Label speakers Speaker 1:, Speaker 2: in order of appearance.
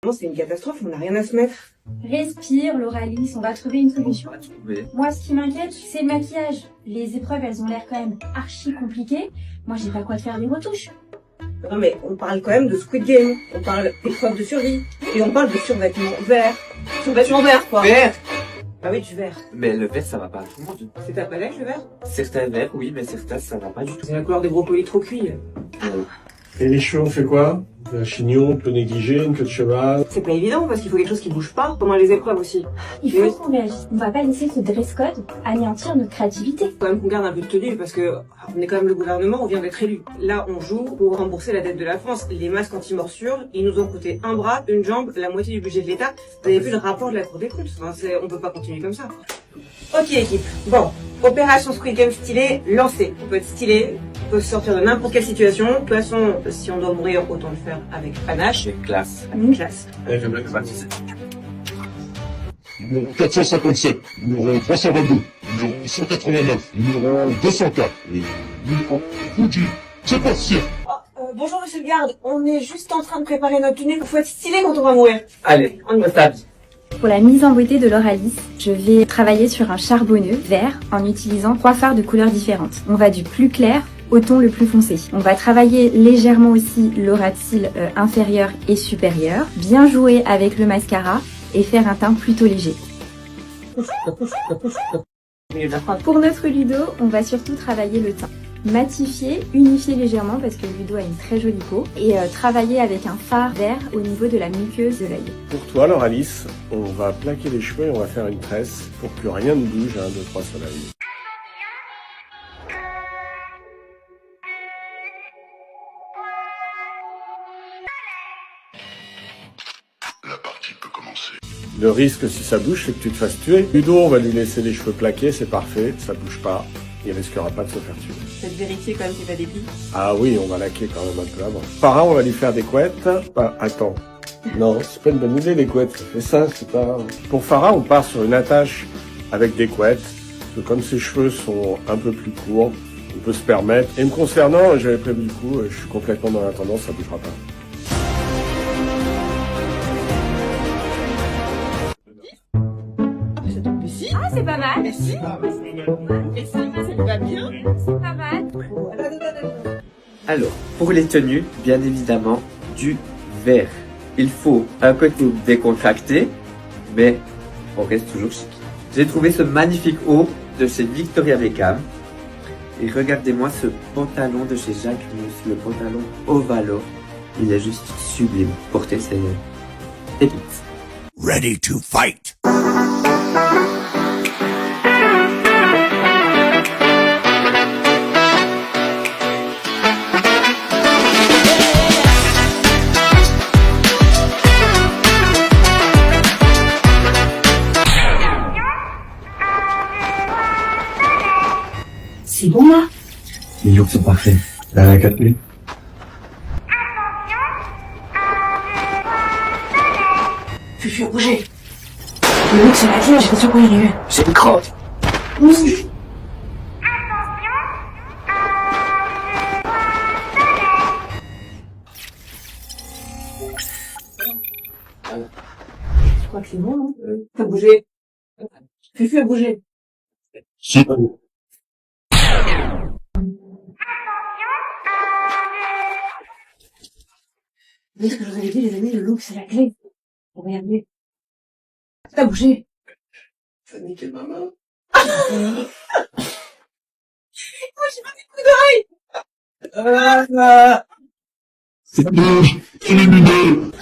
Speaker 1: Non, c'est une catastrophe, on n'a rien à se mettre.
Speaker 2: Respire, Lauralis, on va trouver une solution. Moi, ce qui m'inquiète, c'est le maquillage. Les épreuves, elles ont l'air quand même archi compliquées. Moi, j'ai pas quoi te faire des retouches.
Speaker 1: Non mais on parle quand même de Squid Game, on parle d'épreuves de survie, et on parle de survêtement vert. Survêtement vert quoi.
Speaker 3: Vert.
Speaker 1: Ah oui, du vert.
Speaker 3: Mais le vert, ça va pas à tout le monde.
Speaker 1: C'est ta palette le vert?
Speaker 3: Certains verts, oui, mais certains, ça va pas du tout.
Speaker 1: C'est la couleur des brocolis trop cuits.
Speaker 4: Et les cheveux, on fait quoi? Un chignon, peu négligé, une queue de cheval.
Speaker 1: C'est pas évident parce qu'il faut quelque chose qui bouge pas pendant les épreuves aussi.
Speaker 2: Il faut qu'on réagisse. On va pas laisser ce dress code anéantir notre créativité.
Speaker 1: Faut quand même qu'on garde un peu de tenue parce que on est quand même le gouvernement, on vient d'être élu. Là, on joue pour rembourser la dette de la France. Les masques anti-morsure, ils nous ont coûté un bras, une jambe, la moitié du budget de l'État. Vous avez vu le rapport de la Cour des comptes. Enfin, on peut pas continuer comme ça. Ok équipe. Bon, opération Squid Game stylée, lancée. On peut être stylé, on peut sortir de n'importe quelle situation. De toute façon, si on doit mourir, autant le faire avec panache.
Speaker 3: J'ai classe.
Speaker 1: Avec classe.
Speaker 3: Et j'aimerais que baptiser.
Speaker 5: Numéro 457, numéro 322, numéro 189, numéro 204, et numéro Fuji. C'est parti.
Speaker 1: Bonjour monsieur le garde, on est juste en train de préparer notre tenue. Faut être stylé quand on va mourir.
Speaker 3: Allez, on me tape.
Speaker 2: Pour la mise en beauté de Lauralis, je vais travailler sur un charbonneux vert en utilisant 3 fards de couleurs différentes. On va du plus clair au ton le plus foncé. On va travailler légèrement aussi l'aura de cils inférieur et supérieur, bien jouer avec le mascara et faire un teint plutôt léger. Pour notre Ludo, on va surtout travailler le teint. Matifier, unifier légèrement parce que Ludo a une très jolie peau et travailler avec un fard vert au niveau de la muqueuse de l'œil.
Speaker 4: Pour toi, Lauralis, on va plaquer les cheveux et on va faire une tresse pour que rien ne bouge, 1, 2, 3 soleils.
Speaker 5: La partie peut commencer.
Speaker 4: Le risque, si ça bouge, c'est que tu te fasses tuer. Ludo, on va lui laisser les cheveux plaqués, c'est parfait, ça bouge pas. Il risquera pas de se faire tuer.
Speaker 1: Faites vérifier quand même qu'il n'y a pas d'épis.
Speaker 4: Ah oui, on va laquer quand même un peu avant. Farah, on va lui faire des couettes. Ah, attends. Non, c'est pas une bonne idée, les couettes. C'est ça, c'est pas... Pour Farah, on part sur une attache avec des couettes. Parce que comme ses cheveux sont un peu plus courts, on peut se permettre. Et me concernant, j'avais prévu du coup, je suis complètement dans la tendance, ça bougera pas.
Speaker 2: Ah, c'est pas mal.
Speaker 1: Et ça va bien.
Speaker 2: C'est pas mal.
Speaker 3: Alors, pour les tenues, bien évidemment, du vert. Il faut un côté décontracté, mais on reste toujours chic. J'ai trouvé ce magnifique haut de chez Victoria Beckham. Et regardez-moi ce pantalon de chez Jacques Mus, le pantalon Ovalo. Il est juste sublime. Portez ses pépites.
Speaker 5: Ready to fight.
Speaker 1: C'est bon là?
Speaker 3: Les jours sont parfaits. La 4000.
Speaker 1: Fufu a bougé. Le mec c'est la clé, j'étais sûr qu'on y arrivait.
Speaker 3: J'ai une crotte.
Speaker 1: Je crois que c'est bon, non? T'as bougé. Fufu a bougé.
Speaker 5: C'est bon.
Speaker 1: Vous voyez ce que je vous avais dit, les amis, le look c'est la clé. Regardez. T'as bougé.
Speaker 4: Ça niqué ma main.
Speaker 1: Moi j'ai pas des coups d'oreille.
Speaker 5: C'est bon. Éliminé.